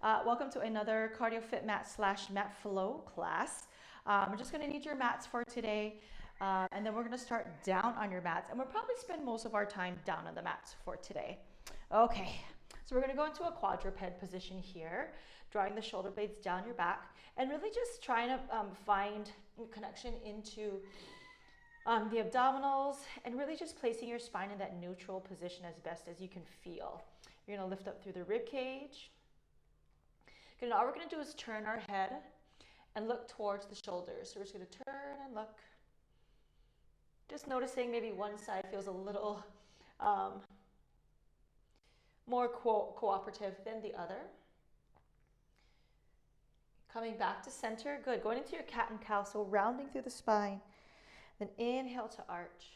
Welcome to another Cardio Fit Mat / MatFLOW class. We're just going to need your mats for today, and then we're going to start down on your mats, and we'll probably spend most of our time down on the mats for today. Okay, so we're going to go into a quadruped position here, drawing the shoulder blades down your back, and really just trying to find connection into the abdominals, and really just placing your spine in that neutral position as best as you can feel. You're going to lift up through the rib cage. Okay, now all we're going to do is turn our head and look towards the shoulders. So we're just going to turn and look. Just noticing maybe one side feels a little more cooperative than the other. Coming back to center. Good. Going into your cat and cow. So rounding through the spine. Then inhale to arch.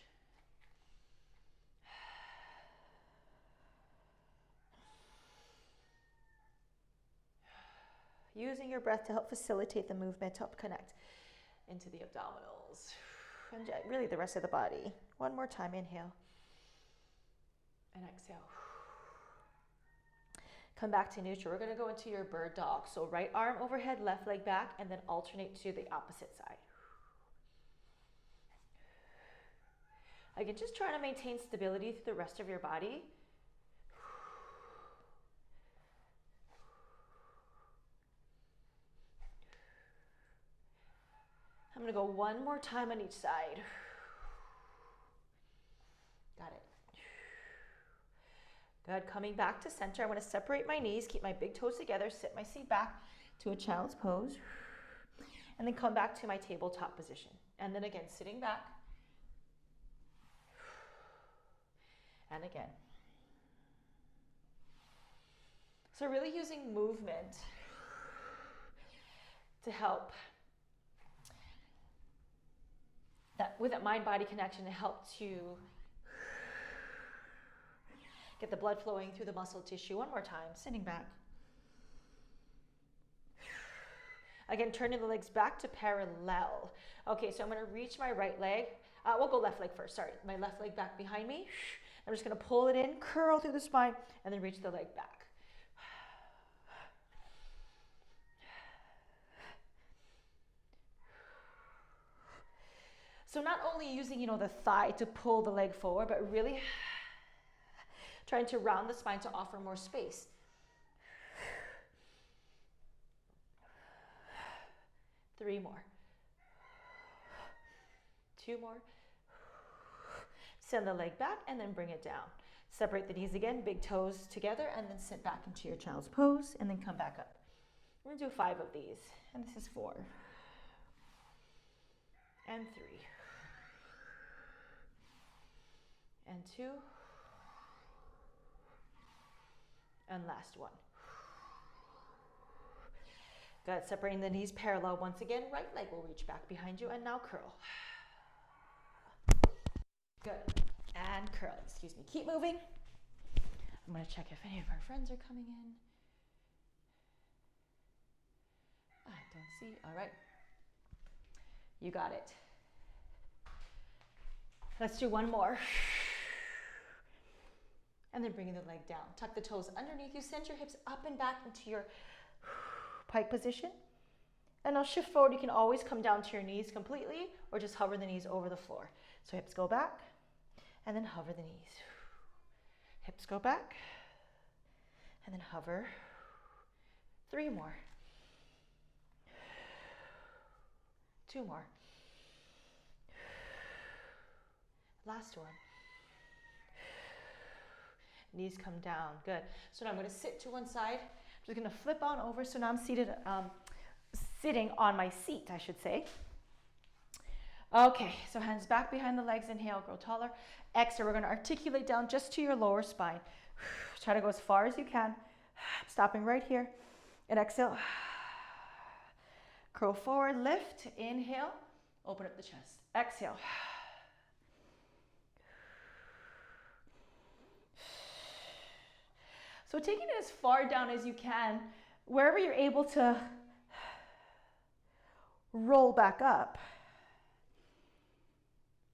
Using your breath to help facilitate the movement, to help connect into the abdominals. And really the rest of the body. One more time, inhale. And exhale. Come back to neutral. We're going to go into your bird dog. So right arm overhead, left leg back, and then alternate to the opposite side. Again, just trying to maintain stability through the rest of your body. I'm going to go one more time on each side. Got it. Good. Coming back to center. I'm going to separate my knees, keep my big toes together, sit my seat back to a child's pose, and then come back to my tabletop position. And then again, sitting back. And again. So really using movement to help with that mind-body connection to help to get the blood flowing through the muscle tissue. One more time, sitting back. Again, turning the legs back to parallel. Okay, so I'm going to reach my right leg. We'll go left leg first, sorry. My left leg back behind me. I'm just going to pull it in, curl through the spine, and then reach the leg back. So not only using, the thigh to pull the leg forward, but really trying to round the spine to offer more space. 3 more. 2 more. Send the leg back and then bring it down. Separate the knees again, big toes together, and then sit back into your child's pose and then come back up. We're gonna do 5 of these, and this is 4. And 3. And 2. And last one. Good. Separating the knees parallel once again. Right leg will reach back behind you, and now curl. Good. And curl. Excuse me. Keep moving. I'm going to check if any of our friends are coming in. I don't see. All right. You got it. Let's do one more. And then bringing the leg down. Tuck the toes underneath you. Send your hips up and back into your pike position. And now shift forward. You can always come down to your knees completely or just hover the knees over the floor. So hips go back and then hover the knees. Hips go back and then hover. 3 more. 2 more. Last one. Knees come down. Good. So now I'm going to sit to one side. I'm just going to flip on over. So now I'm seated, sitting on my seat, I should say. Okay, so hands back behind the legs. Inhale, grow taller. Exhale, we're going to articulate down just to your lower spine. Try to go as far as you can. Stopping right here. And exhale. Curl forward, lift. Inhale, open up the chest. Exhale. So taking it as far down as you can, wherever you're able to roll back up.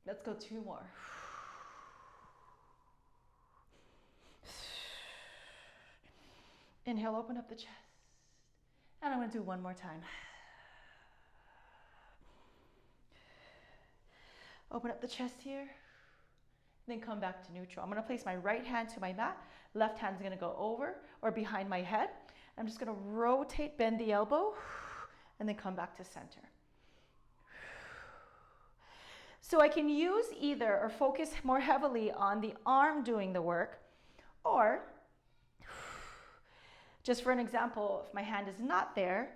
Let's go 2 more. Inhale, open up the chest. And I'm going to do one more time. Open up the chest here. Then come back to neutral. I'm going to place my right hand to my mat. Left hand's going to go over or behind my head. I'm just going to rotate, bend the elbow, and then come back to center. So I can use either or focus more heavily on the arm doing the work, or just for an example, if my hand is not there,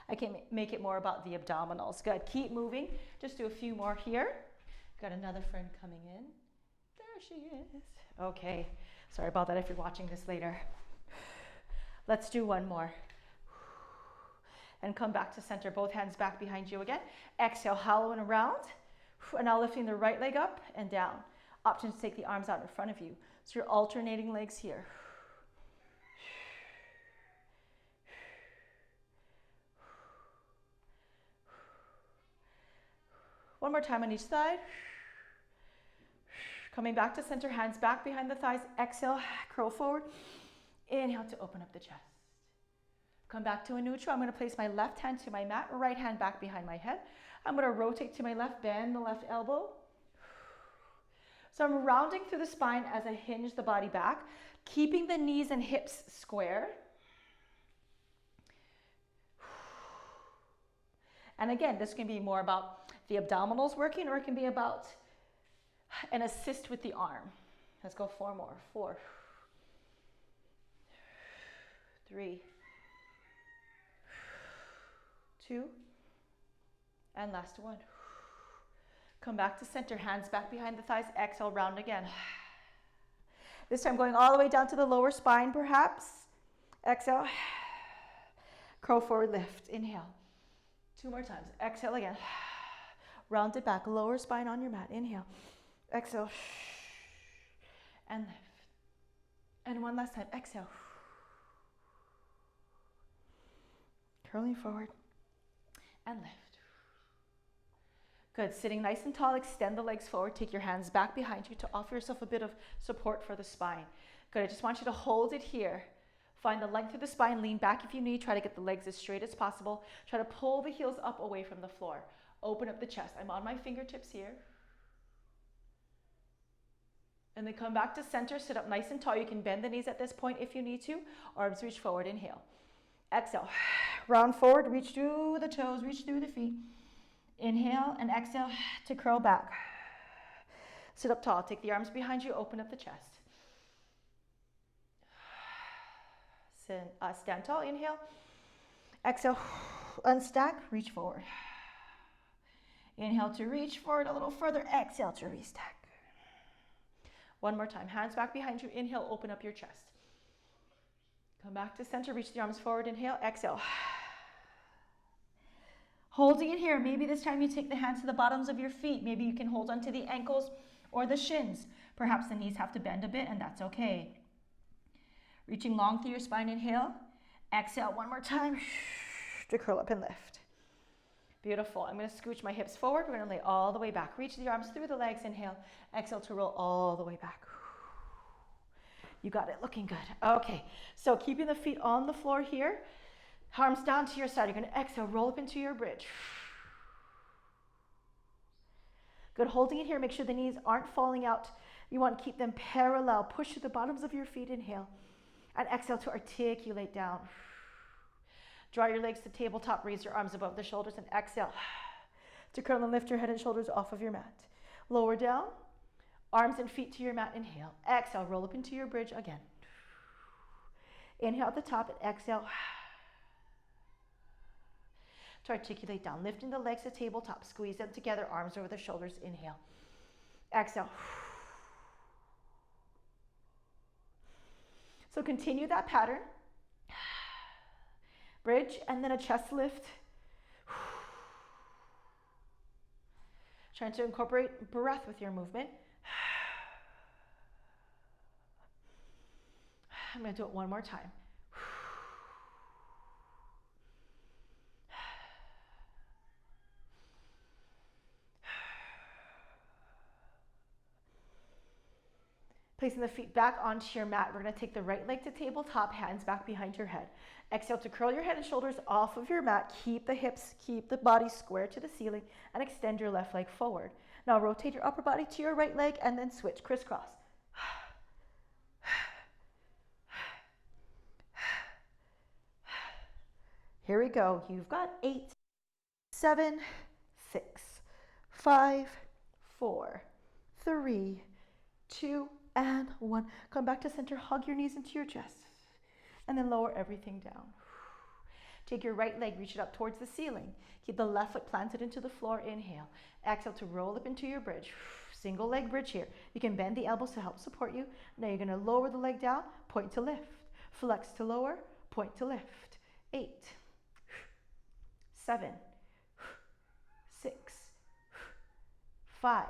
I can make it more about the abdominals. Good, keep moving. Just do a few more here. Got another friend coming in. There she is. Okay, sorry about that if you're watching this later. Let's do one more. And come back to center, both hands back behind you again. Exhale, hollowing around. And now lifting the right leg up and down. Option to take the arms out in front of you. So you're alternating legs here. One more time on each side. Coming back to center, hands back behind the thighs. Exhale, curl forward. Inhale to open up the chest. Come back to a neutral. I'm going to place my left hand to my mat, right hand back behind my head. I'm going to rotate to my left, bend the left elbow. So I'm rounding through the spine as I hinge the body back, keeping the knees and hips square. And again, this can be more about the abdominals working, or it can be about an assist with the arm. Let's go 4 more. 4, 3, 2, and last one. Come back to center, hands back behind the thighs. Exhale, round again. This time going all the way down to the lower spine, perhaps. Exhale. Curl forward, lift. Inhale. 2 more times. Exhale again. Round it back, lower spine on your mat. Inhale. Exhale. And lift. And one last time. Exhale. Curling forward. And lift. Good. Sitting nice and tall, extend the legs forward. Take your hands back behind you to offer yourself a bit of support for the spine. Good. I just want you to hold it here. Find the length of the spine. Lean back if you need. Try to get the legs as straight as possible. Try to pull the heels up away from the floor. Open up the chest. I'm on my fingertips here. And then come back to center. Sit up nice and tall. You can bend the knees at this point if you need to. Arms reach forward. Inhale. Exhale. Round forward. Reach through the toes. Reach through the feet. Inhale and exhale to curl back. Sit up tall. Take the arms behind you. Open up the chest. Stand tall. Inhale. Exhale. Unstack. Reach forward. Inhale to reach forward a little further. Exhale to restack. One more time. Hands back behind you. Inhale. Open up your chest. Come back to center. Reach the arms forward. Inhale. Exhale. Holding it here. Maybe this time you take the hands to the bottoms of your feet. Maybe you can hold onto the ankles or the shins. Perhaps the knees have to bend a bit, and that's okay. Reaching long through your spine. Inhale. Exhale. One more time to curl up and lift. Beautiful. I'm going to scooch my hips forward. We're going to lay all the way back. Reach the arms through the legs. Inhale. Exhale to roll all the way back. You got it. Looking good. Okay. So keeping the feet on the floor here. Arms down to your side. You're going to exhale. Roll up into your bridge. Good. Holding it here. Make sure the knees aren't falling out. You want to keep them parallel. Push to the bottoms of your feet. Inhale. And exhale to articulate down. Draw your legs to tabletop. Raise your arms above the shoulders and exhale to curl and lift your head and shoulders off of your mat. Lower down. Arms and feet to your mat. Inhale. Exhale. Roll up into your bridge again. Inhale at the top and exhale to articulate down. Lifting the legs to tabletop. Squeeze them together. Arms over the shoulders. Inhale. Exhale. So continue that pattern. Bridge and then a chest lift. Trying to incorporate breath with your movement. I'm going to do it one more time. Placing the feet back onto your mat. We're going to take the right leg to tabletop, hands back behind your head. Exhale to curl your head and shoulders off of your mat. Keep the hips, keep the body square to the ceiling, and extend your left leg forward. Now rotate your upper body to your right leg and then switch, crisscross. Here we go. You've got 8, 7, 6, 5, 4, 3, 2, and 1. Come back to center. Hug your knees into your chest. And then lower everything down. Take your right leg, reach it up towards the ceiling. Keep the left foot planted into the floor. Inhale. Exhale to roll up into your bridge. Single leg bridge here. You can bend the elbows to help support you. Now you're going to lower the leg down, point to lift. Flex to lower, point to lift. 8, 7, 6, 5,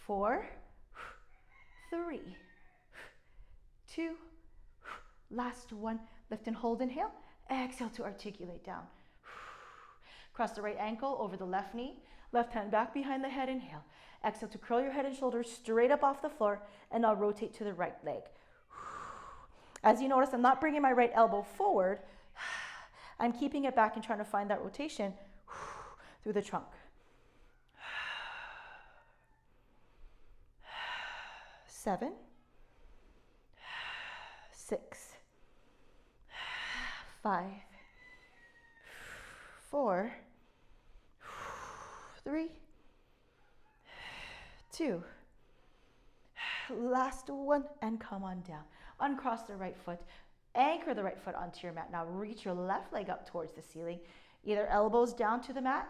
4, 3, 2, last one. Lift and hold, inhale. Exhale to articulate down. Cross the right ankle over the left knee. Left hand back behind the head, inhale. Exhale to curl your head and shoulders straight up off the floor, and now rotate to the right leg. As you notice, I'm not bringing my right elbow forward. I'm keeping it back and trying to find that rotation through the trunk. 7, 6, 5, 4, 3, 2, last one, and come on down. Uncross the right foot. Anchor the right foot onto your mat. Now reach your left leg up towards the ceiling. Either elbows down to the mat,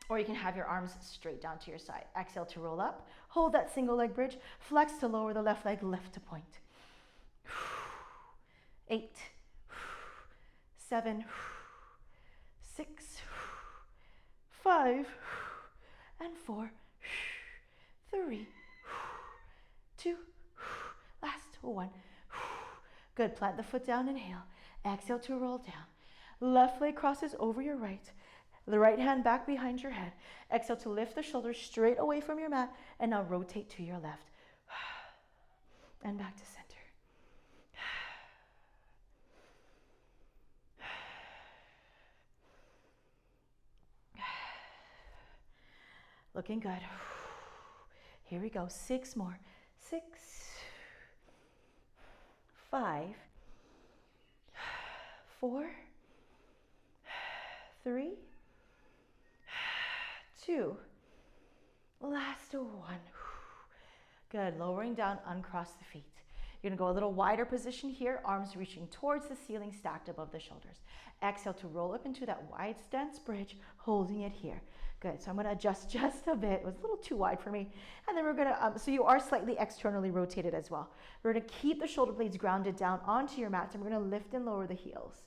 or you can have your arms straight down to your side. Exhale to roll up. Hold that single leg bridge. Flex to lower the left leg, lift to point. 8, 7, 6, 5, and 4, 3, 2, last one. Good. Plant the foot down, inhale. Exhale to roll down. Left leg crosses over your right. The right hand back behind your head. Exhale to lift the shoulders straight away from your mat, and now rotate to your left. And back to center. Looking good. Here we go. 6 more. 6, 5, 4, 3, 2, last one. Good. Lowering down, uncross the feet. You're going to go a little wider position here, arms reaching towards the ceiling, stacked above the shoulders. Exhale to roll up into that wide stance bridge, holding it here. Good. So I'm going to adjust just a bit. It was a little too wide for me. And then we're going to, so you are slightly externally rotated as well. We're going to keep the shoulder blades grounded down onto your mat, and we're going to lift and lower the heels.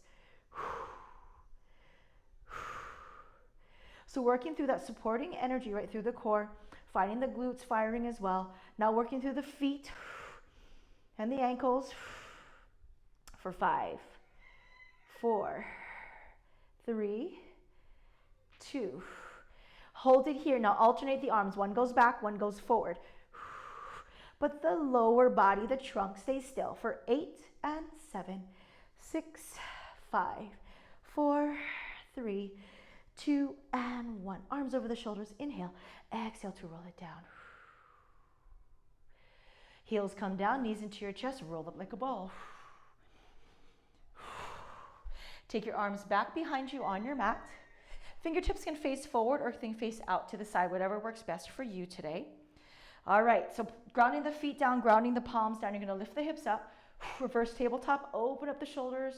So working through that supporting energy right through the core, finding the glutes firing as well. Now working through the feet and the ankles for 5, 4, 3, 2. Hold it here. Now alternate the arms. One goes back, one goes forward. But the lower body, the trunk, stays still for 8 and 7, 6, 5, 4, 3, 2, and 1. Arms over the shoulders. Inhale. Exhale to roll it down. Heels come down, knees into your chest, roll up like a ball. Take your arms back behind you on your mat. Fingertips can face forward or can face out to the side, whatever works best for you today. All right, so grounding the feet down, grounding the palms down. You're going to lift the hips up. Reverse tabletop, open up the shoulders,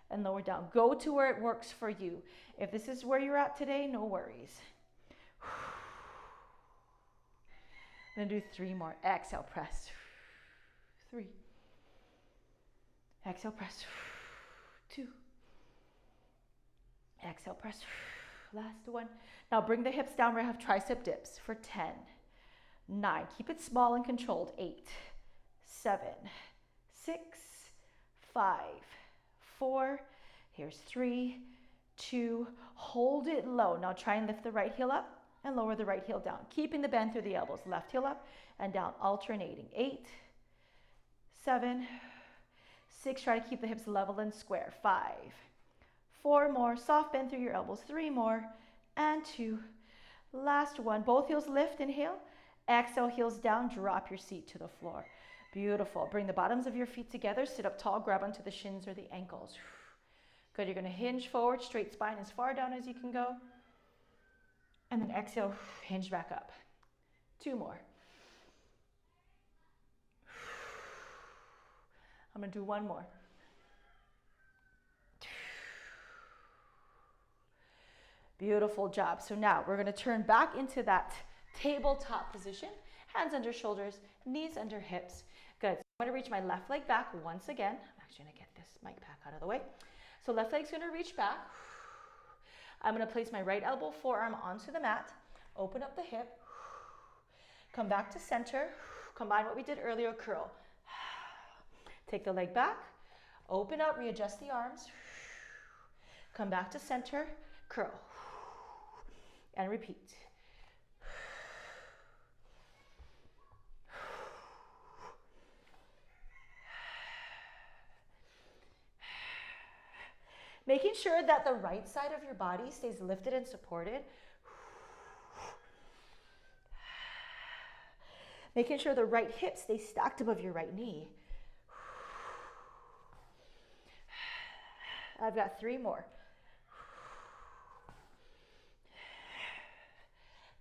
and lower down. Go to where it works for you. If this is where you're at today, no worries. I'm going to do 3 more. Exhale, press. 3. Exhale, press. 2. Exhale, press. Last one. Now bring the hips down. We're going to have tricep dips for 10, 9. Keep it small and controlled. 8, 7, 6, 5, 4. Here's 3, 2. Hold it low. Now try and lift the right heel up and lower the right heel down, keeping the bend through the elbows. Left heel up and down, alternating. 8, 7, 6, try to keep the hips level and square. 5, 4 more, soft bend through your elbows. 3 more, and 2. Last one, both heels lift, inhale. Exhale, heels down, drop your seat to the floor. Beautiful. Bring the bottoms of your feet together, sit up tall, grab onto the shins or the ankles. Good, you're gonna hinge forward, straight spine as far down as you can go. And then exhale, hinge back up. 2 more. I'm gonna do 1 more. Beautiful job. So now we're gonna turn back into that tabletop position. Hands under shoulders, knees under hips. Good. So I'm gonna reach my left leg back once again. I'm actually gonna get this mic pack out of the way. So left leg's gonna reach back. I'm gonna place my right elbow, forearm onto the mat. Open up the hip. Come back to center. Combine what we did earlier, curl. Take the leg back. Open up, readjust the arms. Come back to center, curl. And repeat. Making sure that the right side of your body stays lifted and supported. Making sure the right hip stays stacked above your right knee. I've got 3 more.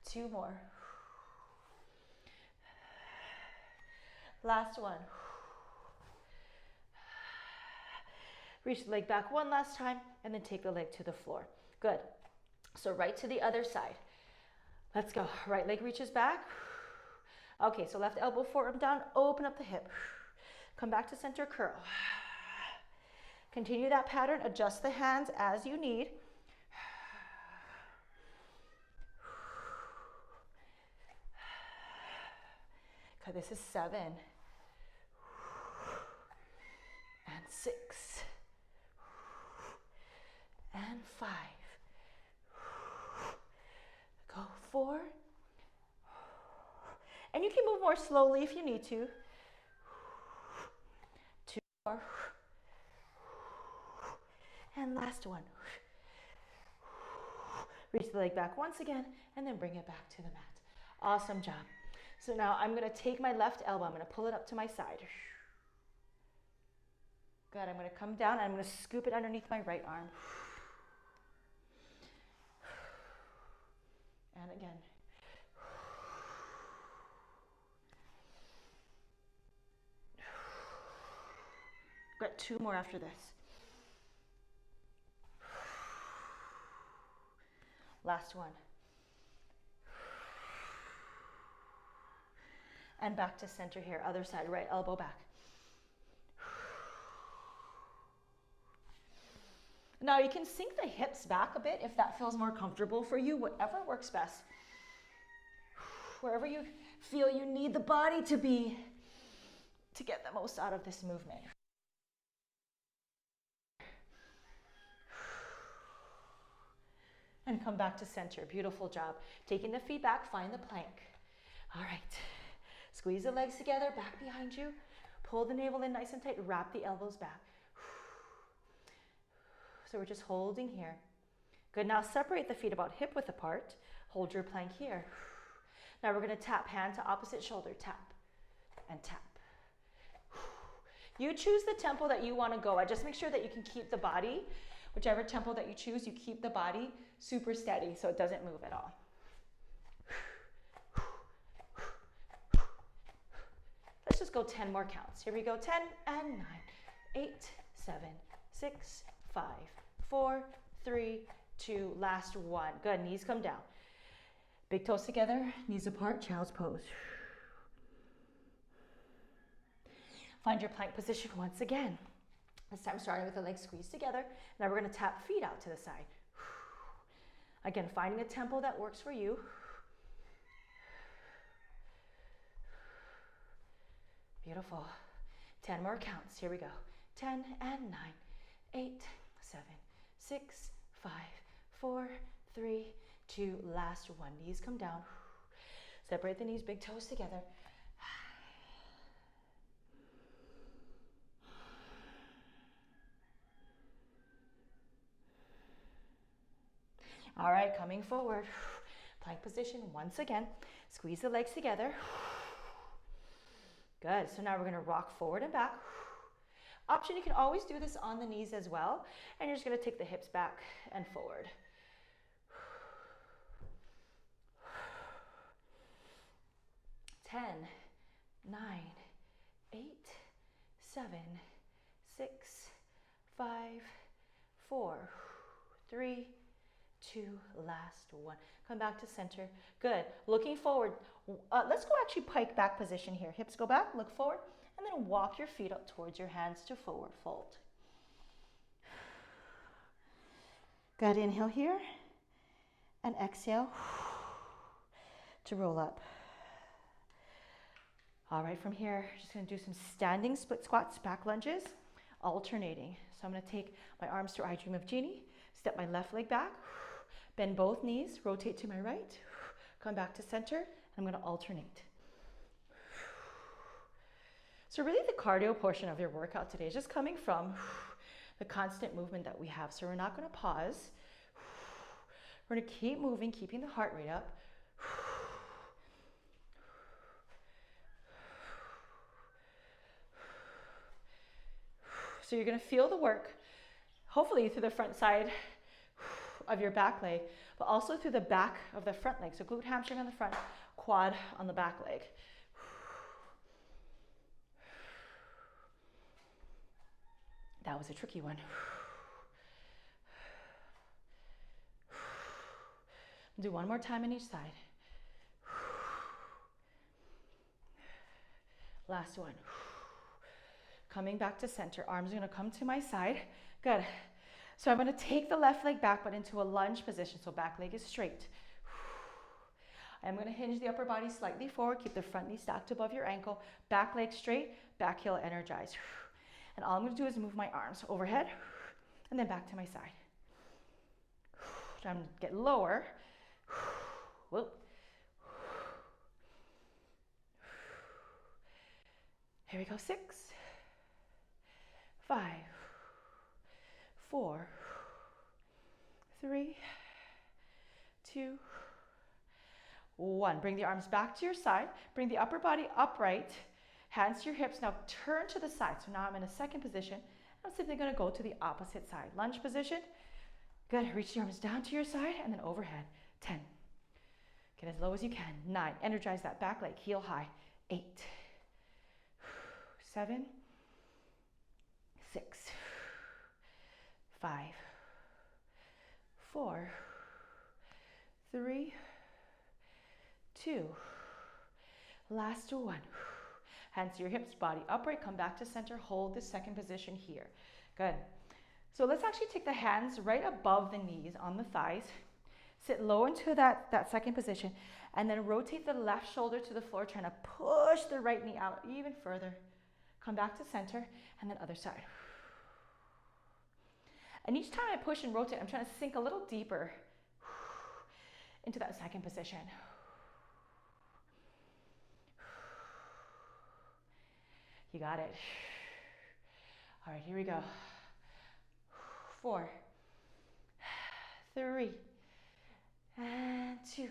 2 more. Last one. Reach the leg back one last time and then take the leg to the floor. Good. So right to the other side. Let's go. Right leg reaches back. Okay, so left elbow, forearm down, open up the hip. Come back to center, curl. Continue that pattern, adjust the hands as you need. Okay, this is 7. And 6. And 5. Go 4. And you can move more slowly if you need to. 2 more. And last one. Reach the leg back once again and then bring it back to the mat. Awesome job. So now I'm going to take my left elbow, I'm going to pull it up to my side. Good, I'm going to come down and I'm going to scoop it underneath my right arm. And again. Got 2 more after this. Last one. And back to center here, other side, right elbow back. Now you can sink the hips back a bit if that feels more comfortable for you, whatever works best. Wherever you feel you need the body to be to get the most out of this movement. And come back to center. Beautiful job. Taking the feet back, find the plank. All right. Squeeze the legs together, back behind you. Pull the navel in nice and tight. Wrap the elbows back. So we're just holding here. Good. Now separate the feet about hip width apart. Hold your plank here. Now we're going to tap hand to opposite shoulder. Tap and tap. You choose the tempo that you want to go at. Just make sure that you can keep the body, whichever tempo that you choose, you keep the body super steady so it doesn't move at all. Let's just go 10 more counts. Here we go. 10 and 9, 8, 7, 6, 5, 4, 3, 2, last one. Good. Knees come down. Big toes together, knees apart, child's pose. Find your plank position once again. This time starting with the legs squeezed together. Now we're going to tap feet out to the side. Again, finding a tempo that works for you. Beautiful. 10 more counts. Here we go. 10 and 9, 8, 7, 6, 5, 4, 3, 2, last one. Knees come down. Separate the knees, big toes together. All right, coming forward. Pike position once again. Squeeze the legs together. Good. So now we're going to rock forward and back. Option, you can always do this on the knees as well. And you're just going to take the hips back and forward. 10, 9, 8, 7, 6, 5, 4, 3, 2, last one. Come back to center. Good. Looking forward. Let's go actually pike back position here. Hips go back, look forward, and then walk your feet up towards your hands to forward fold. Good. Inhale here, and exhale to roll up. All right, from here, just going to do some standing split squats, back lunges, alternating. So I'm going to take my arms to I Dream of Jeannie, step my left leg back, bend both knees, rotate to my right, come back to center, and I'm going to alternate. So really the cardio portion of your workout today is just coming from the constant movement that we have. So we're not going to pause. We're going to keep moving, keeping the heart rate up. So you're going to feel the work, hopefully through the front side of your back leg, but also through the back of the front leg. So glute hamstring on the front, quad on the back leg. That was a tricky one. Do one more time on each side. Last one. Coming back to center, arms are going to come to my side. Good. So I'm going to take the left leg back, but into a lunge position. So back leg is straight. I'm going to hinge the upper body slightly forward. Keep the front knee stacked above your ankle. Back leg straight, back heel energized. And all I'm going to do is move my arms overhead and then back to my side. I'm going to get lower. Whoop. Here we go. 6, 5, 4, 3, 2, 1. Bring the arms back to your side. Bring the upper body upright. Hands to your hips. Now turn to the side. So now I'm in a second position. I'm simply going to go to the opposite side. Lunge position. Good. Reach the arms down to your side and then overhead. 10. Get as low as you can. 9. Energize that back leg. Heel high. 8. 7. 6. 5. 4. 3. 2. Last one. Hands to your hips, body upright, come back to center, hold this second position here. Good. So let's actually take the hands right above the knees on the thighs. Sit low into that second position, and then rotate the left shoulder to the floor, trying to push the right knee out even further. Come back to center, and then other side. And each time I push and rotate, I'm trying to sink a little deeper into that second position. You got it. All right, here we go. 4, 3, and 2,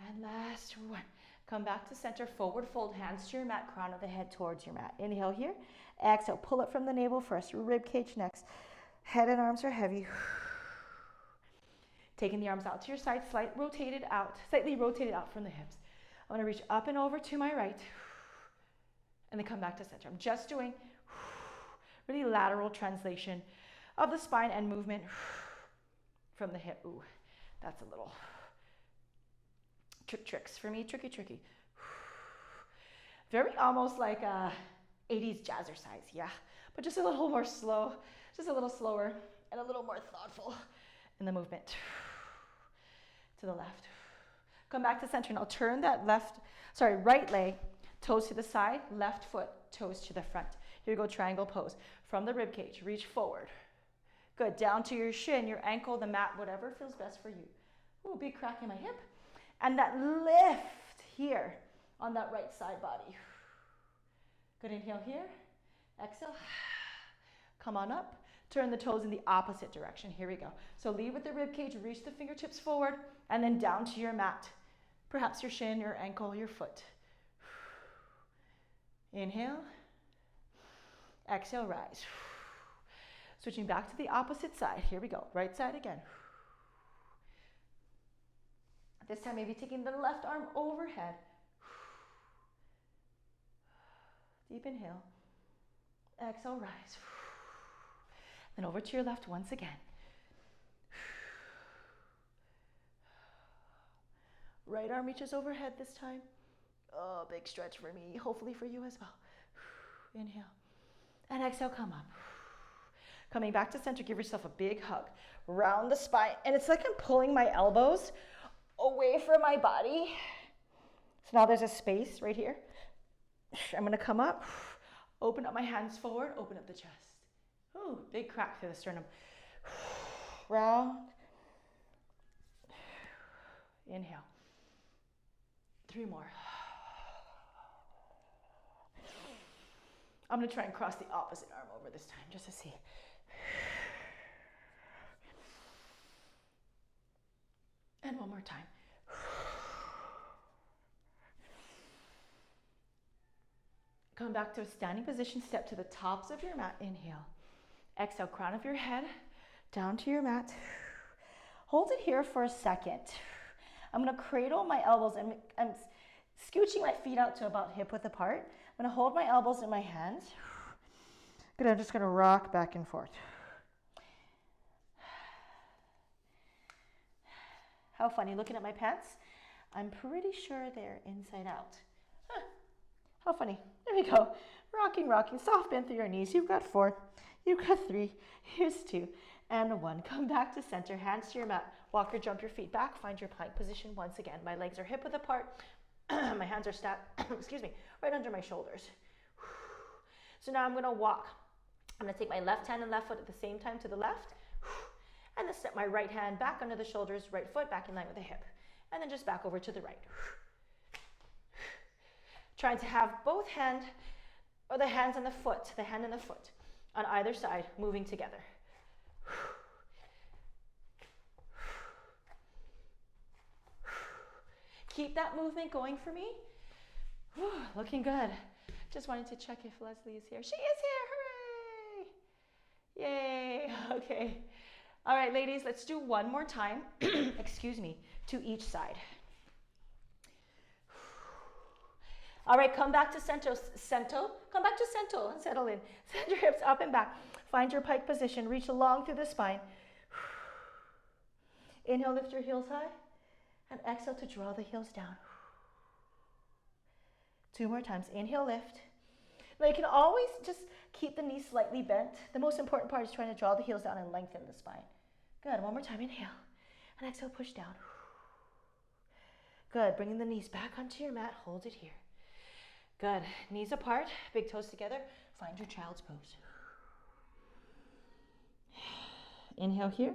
and last one. Come back to center, forward fold, hands to your mat, crown of the head towards your mat. Inhale here, exhale, pull up from the navel first, rib cage next. Head and arms are heavy. Taking the arms out to your side, slightly rotated out from the hips. I'm gonna reach up and over to my right, and then come back to center. I'm just doing really lateral translation of the spine and movement from the hip. Ooh, that's a little tricks for me, tricky. Very almost like a 80s jazzercise, yeah. But just a little more slow, just a little slower and a little more thoughtful in the movement. To the left. Come back to center and I'll turn that right leg, toes to the side, left foot, toes to the front. Here we go, triangle pose. From the rib cage, reach forward. Good, down to your shin, your ankle, the mat, whatever feels best for you. Ooh, big crack in my hip. And that lift here on that right side body. Good, inhale here. Exhale. Come on up. Turn the toes in the opposite direction. Here we go. So lead with the rib cage, reach the fingertips forward, and then down to your mat. Perhaps your shin, your ankle, your foot. Inhale. Exhale, rise. Switching back to the opposite side. Here we go. Right side again. This time, maybe taking the left arm overhead. Deep inhale. Exhale, rise. Then over to your left once again. Right arm reaches overhead this time. Oh, big stretch for me. Hopefully for you as well. Inhale. And exhale, come up. Coming back to center, give yourself a big hug. Round the spine. And it's like I'm pulling my elbows away from my body. So now there's a space right here. I'm going to come up, open up my hands forward, open up the chest. Ooh, big crack through the sternum. Round. Inhale. 3 more. I'm going to try and cross the opposite arm over this time, just to see. And one more time. Come back to a standing position, step to the tops of your mat, inhale. Exhale, crown of your head, down to your mat. Hold it here for a second. I'm gonna cradle my elbows and I'm scooching my feet out to about hip width apart. I'm gonna hold my elbows in my hands. Good, I'm just gonna rock back and forth. How funny, looking at my pants, I'm pretty sure they're inside out. Huh. How funny. There we go. Rocking, rocking. Soft bend through your knees. You've got 4. You've got 3. Here's 2 and 1. Come back to center. Hands to your mat. Walk or jump your feet back. Find your pike position once again. My legs are hip width apart. My hands are stacked, excuse me, right under my shoulders. So now I'm going to walk. I'm going to take my left hand and left foot at the same time to the left. And then step my right hand back under the shoulders, right foot back in line with the hip. And then just back over to the right. Trying to have both hand, or the hands and the foot, the hand and the foot on either side moving together. Keep that movement going for me. Whew, looking good. Just wanted to check if Leslie is here. She is here, hooray! Yay, okay. All right, ladies, let's do one more time, excuse me, to each side. All right, come back to cento, come back to cento and settle in. Send your hips up and back. Find your pike position, reach long through the spine. Inhale, lift your heels high, and exhale to draw the heels down. 2 more times, inhale, lift. Now you can always just keep the knees slightly bent. The most important part is trying to draw the heels down and lengthen the spine. Good, one more time, inhale, and exhale, push down. Good, bringing the knees back onto your mat, hold it here. Good, knees apart, big toes together, find your child's pose. Inhale here,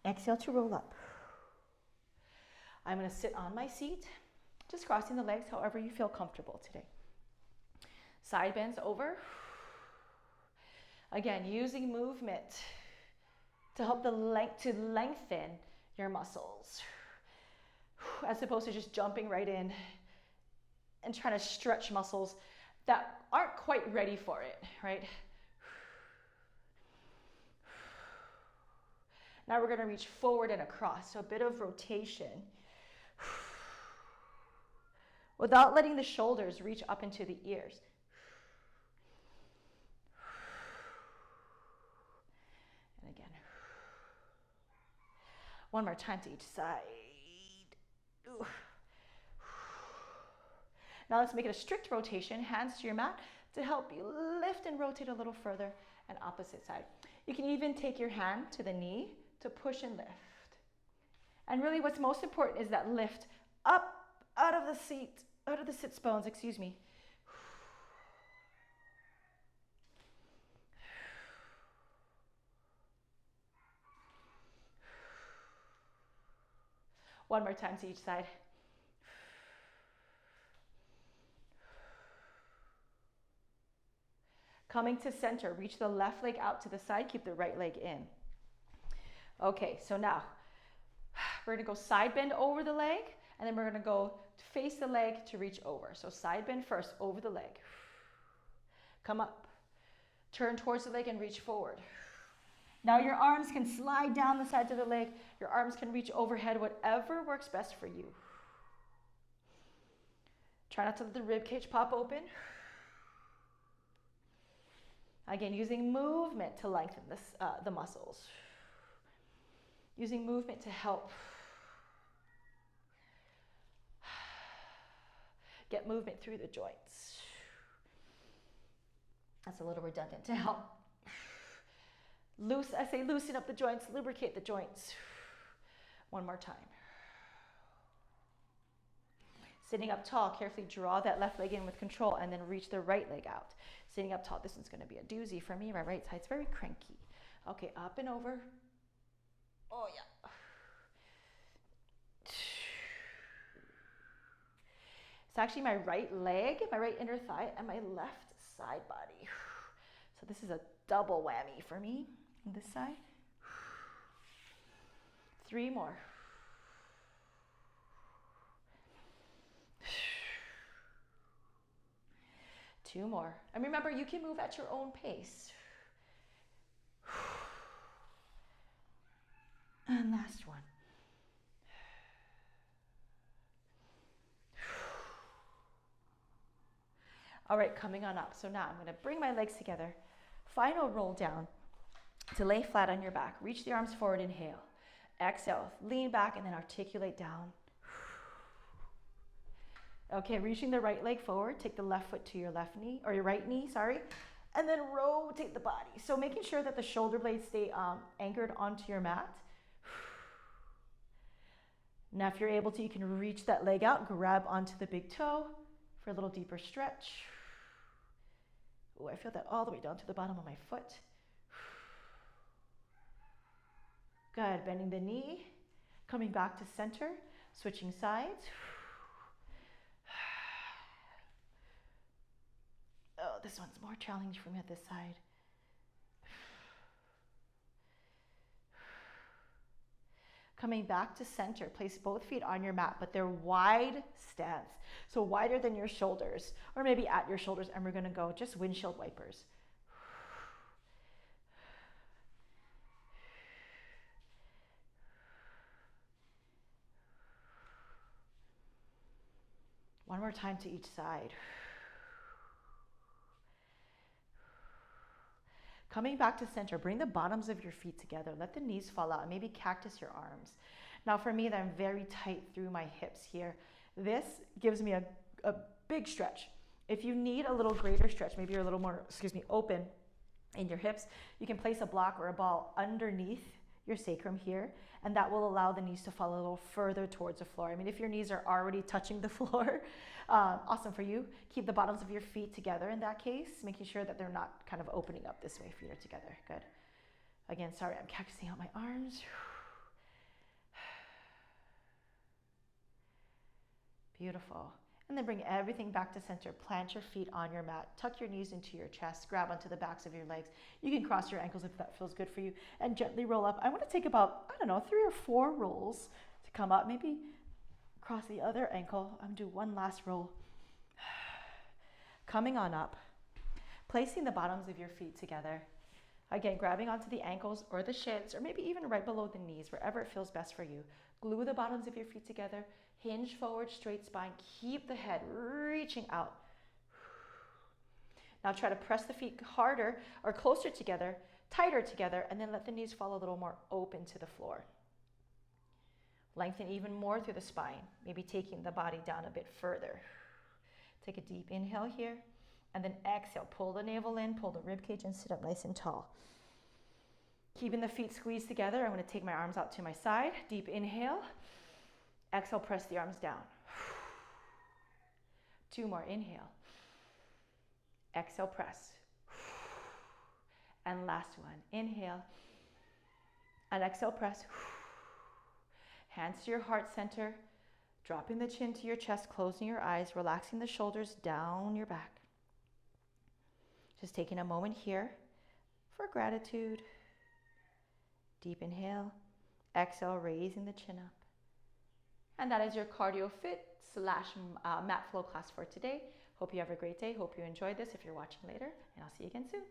exhale to roll up. I'm gonna sit on my seat, just crossing the legs however you feel comfortable today. Side bends over. Again, using movement to help to lengthen your muscles, as opposed to just jumping right in and trying to stretch muscles that aren't quite ready for it, right? Now we're gonna reach forward and across, so a bit of rotation without letting the shoulders reach up into the ears. And again. One more time to each side. Ooh. Now let's make it a strict rotation, hands to your mat to help you lift and rotate a little further, and opposite side. You can even take your hand to the knee to push and lift. And really what's most important is that lift up out of the sit bones, excuse me. One more time to each side. Coming to center, reach the left leg out to the side, keep the right leg in. Okay, so now we're gonna go side bend over the leg, and then we're gonna go face the leg to reach over. So side bend first, over the leg. Come up, turn towards the leg and reach forward. Now your arms can slide down the sides of the leg. Your arms can reach overhead, whatever works best for you. Try not to let the rib cage pop open. Again, using movement to lengthen the muscles. Using movement to help get movement through the joints. That's a little redundant. To help loosen up the joints, lubricate the joints. One more time. Sitting up tall, carefully draw that left leg in with control and then reach the right leg out. Sitting up tall, this one's gonna be a doozy for me. My right side's very cranky. Okay, up and over. Oh yeah. It's actually my right leg, my right inner thigh, and my left side body. So this is a double whammy for me on this side. 3 more. Two more. And remember, you can move at your own pace. And last one. All right, coming on up. So now I'm going to bring my legs together. Final roll down to lay flat on your back. Reach the arms forward, inhale. Exhale, lean back and then articulate down. Okay, reaching the right leg forward, take the left foot to your left knee, or your right knee, sorry, and then rotate the body. So making sure that the shoulder blades stay anchored onto your mat. Now if you're able to, you can reach that leg out, grab onto the big toe for a little deeper stretch. Oh, I feel that all the way down to the bottom of my foot. Good, bending the knee, coming back to center, switching sides. Oh, this one's more challenging for me at this side. Coming back to center, place both feet on your mat, but they're wide stance. So wider than your shoulders, or maybe at your shoulders, and we're gonna go just windshield wipers. One more time to each side. Coming back to center, bring the bottoms of your feet together. Let the knees fall out and maybe cactus your arms. Now for me, I'm very tight through my hips here. This gives me a big stretch. If you need a little greater stretch, maybe you're a little more, open in your hips, you can place a block or a ball underneath your sacrum here, and that will allow the knees to fall a little further towards the floor. I mean, if your knees are already touching the floor, awesome for you. Keep the bottoms of your feet together in that case, making sure that they're not kind of opening up this way. Feet are together. Good. Again, sorry, I'm cactusing out my arms. Beautiful. And then bring everything back to center. Plant your feet on your mat. Tuck your knees into your chest. Grab onto the backs of your legs. You can cross your ankles if that feels good for you. And gently roll up. I want to take about, 3 or 4 rolls to come up. Maybe cross the other ankle. I'm going to do one last roll. Coming on up. Placing the bottoms of your feet together. Again, grabbing onto the ankles or the shins, or maybe even right below the knees, wherever it feels best for you. Glue the bottoms of your feet together. Hinge forward, straight spine. Keep the head reaching out. Now try to press the feet harder or closer together, tighter together, and then let the knees fall a little more open to the floor. Lengthen even more through the spine, maybe taking the body down a bit further. Take a deep inhale here, and then exhale. Pull the navel in, pull the rib cage, and sit up nice and tall. Keeping the feet squeezed together, I'm going to take my arms out to my side. Deep inhale. Exhale, press the arms down. 2 more, inhale. Exhale, press. And last one, inhale. And exhale, press. Hands to your heart center, dropping the chin to your chest, closing your eyes, relaxing the shoulders down your back. Just taking a moment here for gratitude. Deep inhale, exhale, raising the chin up. And that is your cardio fit / MatFLOW class for today. Hope you have a great day. Hope you enjoyed this if you're watching later, and I'll see you again soon.